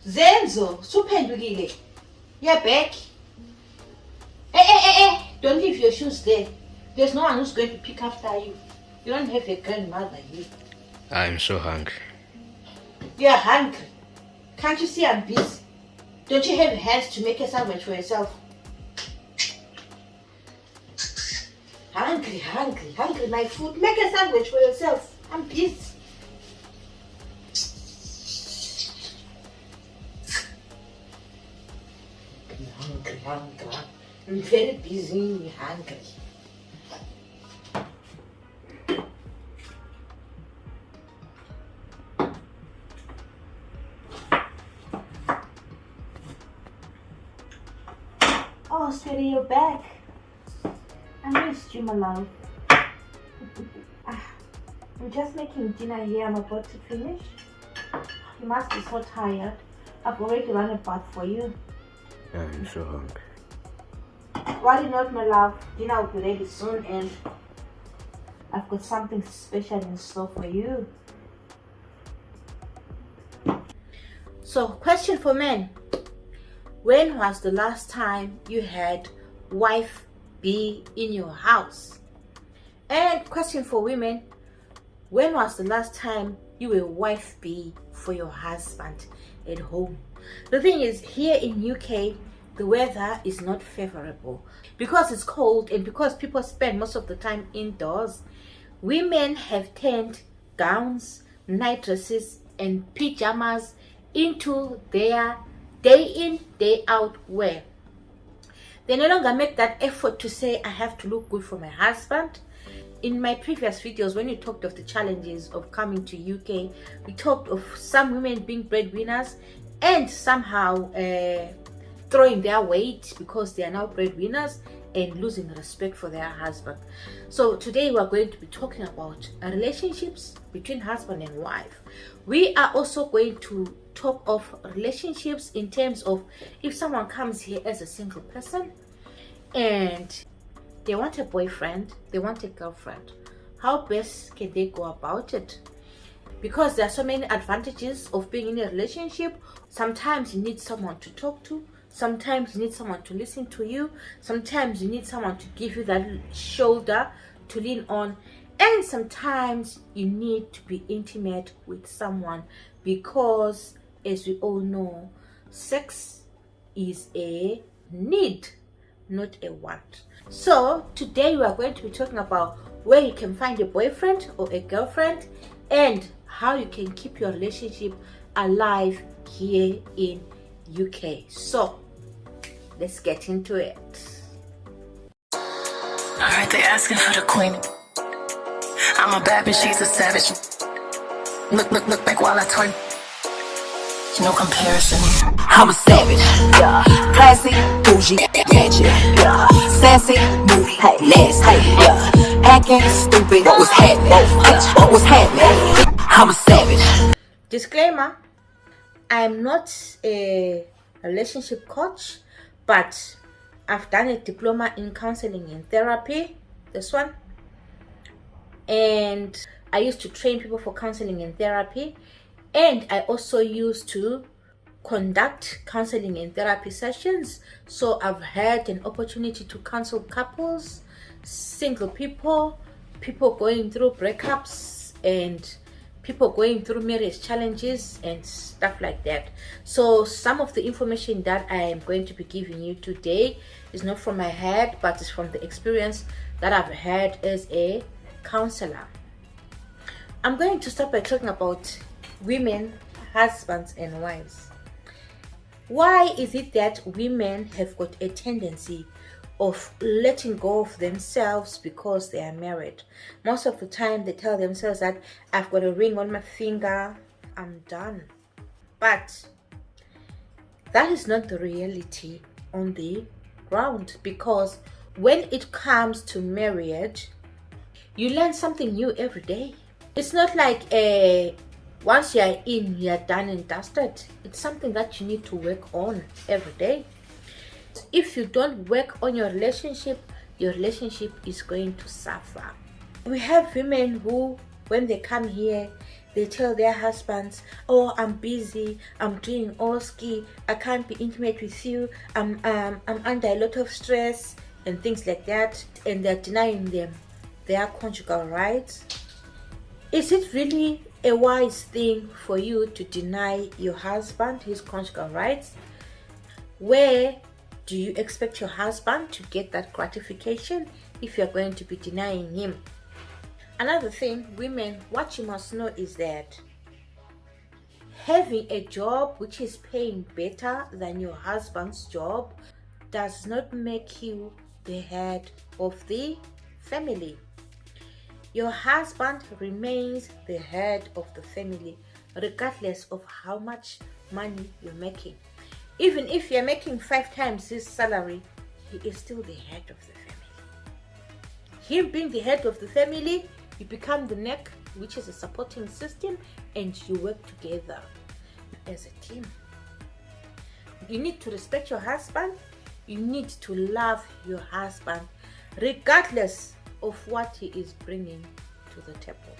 Zenzo, suphendukile. You're back. Hey. Don't leave your shoes there. There's no one who's going to pick after you. You don't have a grandmother here. I'm so hungry. You're hungry. Can't you see I'm busy? Don't you have hands to make a sandwich for yourself? Hungry, my food. Make a sandwich for yourself. I'm busy. Hungry. I'm very busy, hungry. Oh, sweetie, you're back. I missed you, my love. I'm just making dinner here. I'm about to finish. You must be so tired. I've already run a bath for you. I'm so hungry. Worry not, my love. Dinner will be ready soon, and I've got something special in store for you. So, question for men. When was the last time you had wife be in your house? And question for women. When was the last time you were wife be for your husband at home? The thing is, here in UK, the weather is not favorable. Because it's cold and because people spend most of the time indoors, women have turned gowns, night dresses and pajamas into their day in, day out wear. They no longer make that effort to say, I have to look good for my husband. In my previous videos, when we talked of the challenges of coming to UK, we talked of some women being breadwinners and somehow throwing their weight because they are now breadwinners and losing respect for their husband. So today we are going to be talking about relationships between husband and wife. We are also going to talk of relationships in terms of if someone comes here as a single person and they want a boyfriend, they want a girlfriend, how best can they go about it? Because there are so many advantages of being in a relationship. Sometimes you need someone to talk to, sometimes you need someone to listen to you, sometimes you need someone to give you that shoulder to lean on, and sometimes you need to be intimate with someone because, as we all know, sex is a need, not a want. So today we are going to be talking about where you can find a boyfriend or a girlfriend and how you can keep your relationship alive here in UK. So let's get into it. Alright, they asking for the queen. I'm a bad bitch, she's a savage. Look back while I turn. No comparison. I'm a savage, yeah. Classy, bougie, ratchet, yeah. Sassy, moody, nasty, yeah. Acting stupid, what was happening? What was happening? I'm a savage. Disclaimer: I am not a relationship coach, but I've done a diploma in counseling and therapy. This one, and I used to train people for counseling and therapy. And I also used to conduct counseling and therapy sessions. So I've had an opportunity to counsel couples, single people, people going through breakups, and people going through marriage challenges and stuff like that. So some of the information that I am going to be giving you today is not from my head, but it's from the experience that I've had as a counselor. I'm going to start by talking about women, husbands and wives. Why is it that women have got a tendency of letting go of themselves because they are married? Most of the time they tell themselves that I've got a ring on my finger, I'm done. But that is not the reality on the ground, because when it comes to marriage, you learn something new every day. It's not like once you're in, you're done and dusted. It's something that you need to work on every day. If you don't work on your relationship is going to suffer. We have women who, when they come here, they tell their husbands, oh, I'm busy, I'm doing all ski, I can't be intimate with you, I'm under a lot of stress and things like that, and they're denying them their conjugal rights. Is it really a wise thing for you to deny your husband his conjugal rights? Where do you expect your husband to get that gratification if you're going to be denying him? Another thing, women, what you must know is that having a job which is paying better than your husband's job does not make you the head of the family. Your husband remains the head of the family regardless of how much money you're making. Even if you're making 5 times his salary, he is still the head of the family. Him being the head of the family, you become the neck, which is a supporting system, and you work together as a team. You need to respect your husband. You need to love your husband regardless of what he is bringing to the table.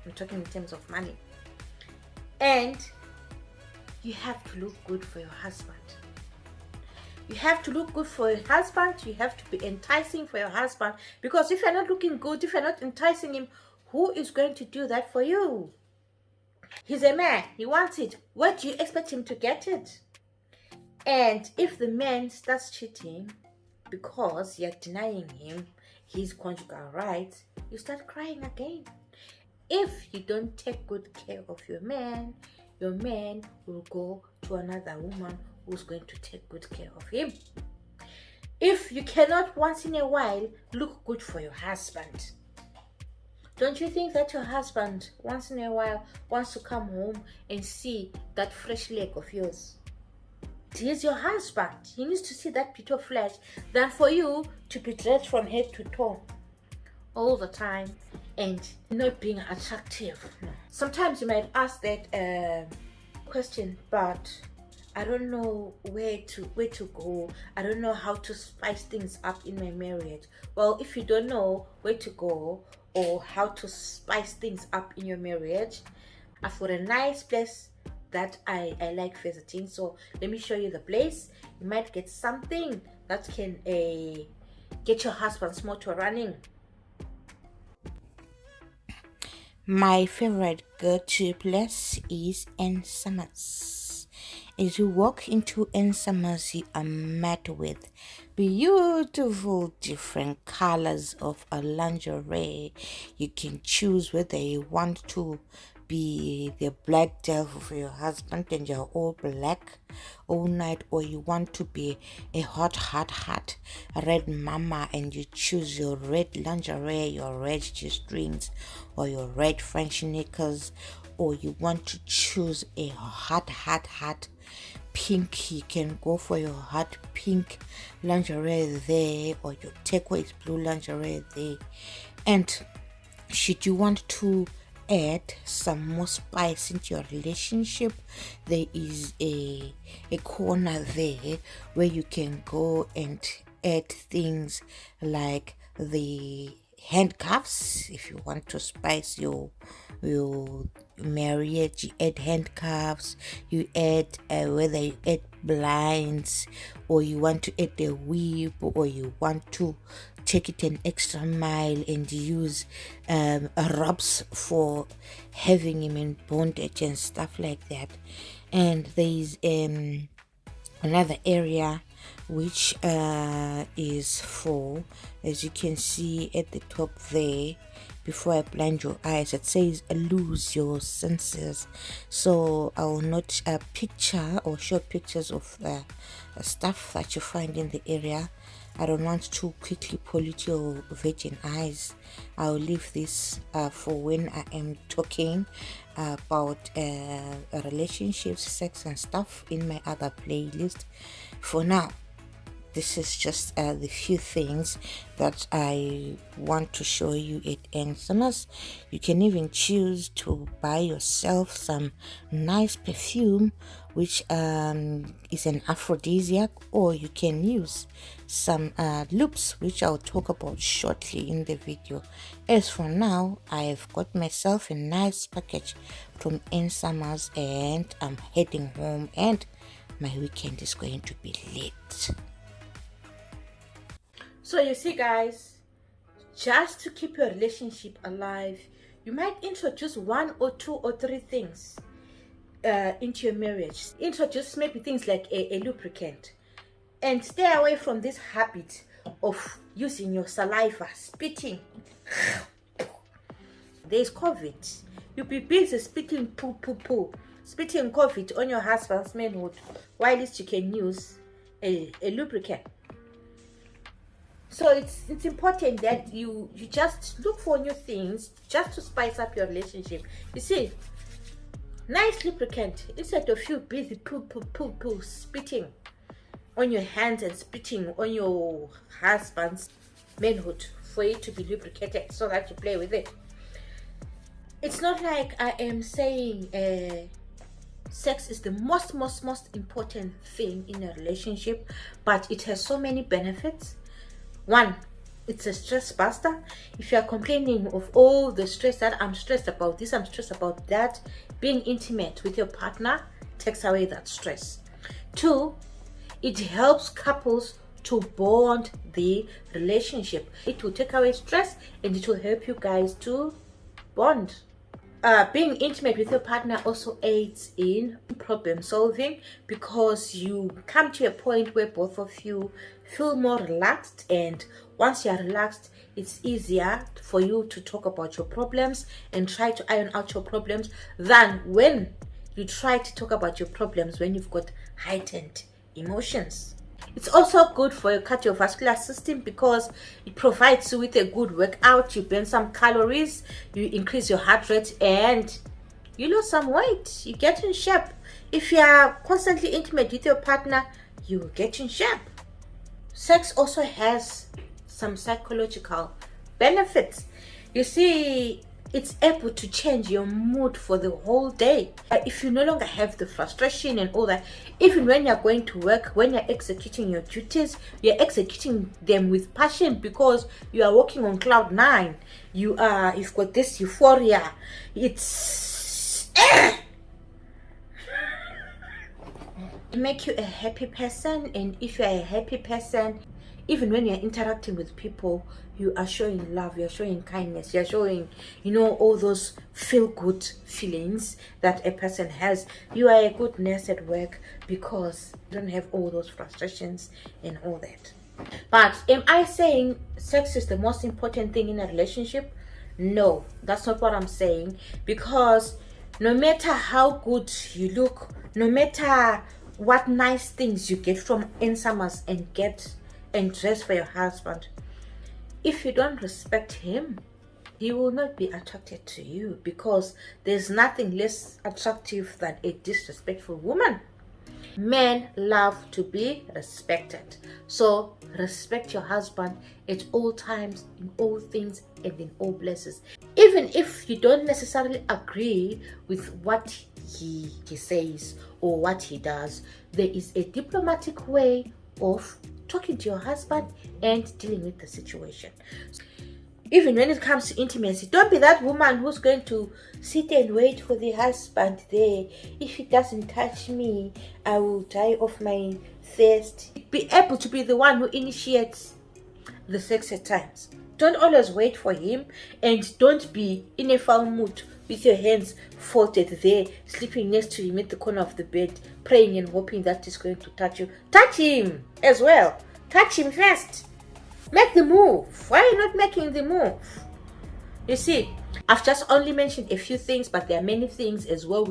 I'm talking in terms of money. And you have to look good for your husband. You have to look good for your husband. You have to be enticing for your husband, because if you're not looking good, if you're not enticing him, who is going to do that for you? He's a man. He wants it. Where do you expect him to get it? And if the man starts cheating because you're denying him his conjugal rights, you start crying again. If you don't take good care of your man will go to another woman who's going to take good care of him. If you cannot once in a while look good for your husband, don't you think that your husband once in a while wants to come home and see that fresh leg of yours? He's your husband. He needs to see that bit of flesh than for you to be dressed from head to toe all the time and not being attractive. No. Sometimes you might ask that question, but I don't know where to go. I don't know how to spice things up in my marriage. Well, if you don't know where to go or how to spice things up in your marriage, I've got a nice place that I like visiting. So let me show you the place. You might get something that can get your husband's motor running. My favorite go-to place is Ensamers. As you walk into Ensamers, you are met with beautiful different colors of a lingerie. You can choose whether you want to be the black devil for your husband and you're all black all night, or you want to be a hot red mama and you choose your red lingerie, your red G-strings, or your red French knickers, or you want to choose a hot pink, you can go for your hot pink lingerie there, or your turquoise blue lingerie there. And should you want to add some more spice into your relationship, there is a corner there where you can go and add things like the handcuffs. If you want to spice your marriage, you add handcuffs, you add whether you add blinds, or you want to add a whip, or you want to take it an extra mile and use ropes for having him in bondage and stuff like that. And there is another area which is for, as you can see at the top there, before I blind your eyes, it says lose your senses. So I will not picture or show pictures of the stuff that you find in the area. I don't want to quickly pollute your virgin eyes. I'll leave this for when I am talking about relationships, sex and stuff in my other playlist. For now, this is just the few things that I want to show you at Ann Summers. You can even choose to buy yourself some nice perfume, which is an aphrodisiac, or you can use some loops, which I'll talk about shortly in the video. As for now, I've got myself a nice package from Ann Summers, and I'm heading home, and my weekend is going to be lit. So you see, guys, just to keep your relationship alive, you might introduce 1 or 2 or 3 things into your marriage. Introduce maybe things like a lubricant, and stay away from this habit of using your saliva, spitting. There's COVID. You'll be busy spitting spitting COVID on your husband's manhood, while at least you can use a lubricant. So it's important that you just look for new things just to spice up your relationship. You see, nice lubricant, instead of you busy spitting on your hands and spitting on your husband's manhood for it to be lubricated so that you play with it. It's not like I am saying sex is the most important thing in a relationship, but it has so many benefits. 1, it's a stress buster. If you are complaining of all the stress that I'm stressed about this, I'm stressed about that, being intimate with your partner takes away that stress. 2, it helps couples to bond the relationship. It will take away stress and it will help you guys to bond. Being intimate with your partner also aids in problem solving, because you come to a point where both of you feel more relaxed, and once you are relaxed, it's easier for you to talk about your problems and try to iron out your problems than when you try to talk about your problems when you've got heightened emotions. It's also good for your cardiovascular system because it provides you with a good workout. You burn some calories, you increase your heart rate, and you lose some weight. You get in shape. If you are constantly intimate with your partner, you will get in shape. Sex also has some psychological benefits. You see, it's able to change your mood for the whole day. If you no longer have the frustration and all that, even when you're going to work, when you're executing your duties, you're executing them with passion because you are walking on cloud 9. You've got this euphoria. It's make you a happy person, and if you're a happy person, even when you're interacting with people, you are showing love, you're showing kindness, you're showing, all those feel-good feelings that a person has. You are a good nurse at work because you don't have all those frustrations and all that. But am I saying sex is the most important thing in a relationship? No, that's not what I'm saying, because no matter how good you look, no matter what nice things you get from Ann Summers and dress for your husband, if you don't respect him, he will not be attracted to you, because there's nothing less attractive than a disrespectful woman. Men love to be respected, so respect your husband at all times, in all things, and in all places. Even if you don't necessarily agree with what he says or what he does, there is a diplomatic way of talking to your husband and dealing with the situation. Even when it comes to intimacy, don't be that woman who's going to sit and wait for the husband there. If he doesn't touch me, I will die of my thirst. Be able to be the one who initiates the sex at times. Don't always wait for him, and don't be in a foul mood with your hands folded there, sleeping next to him at the corner of the bed, praying and hoping that he's going to touch you. Touch him as well. Touch him first. Make the move. Why are you not making the move? You see, I've just only mentioned a few things, but there are many things as well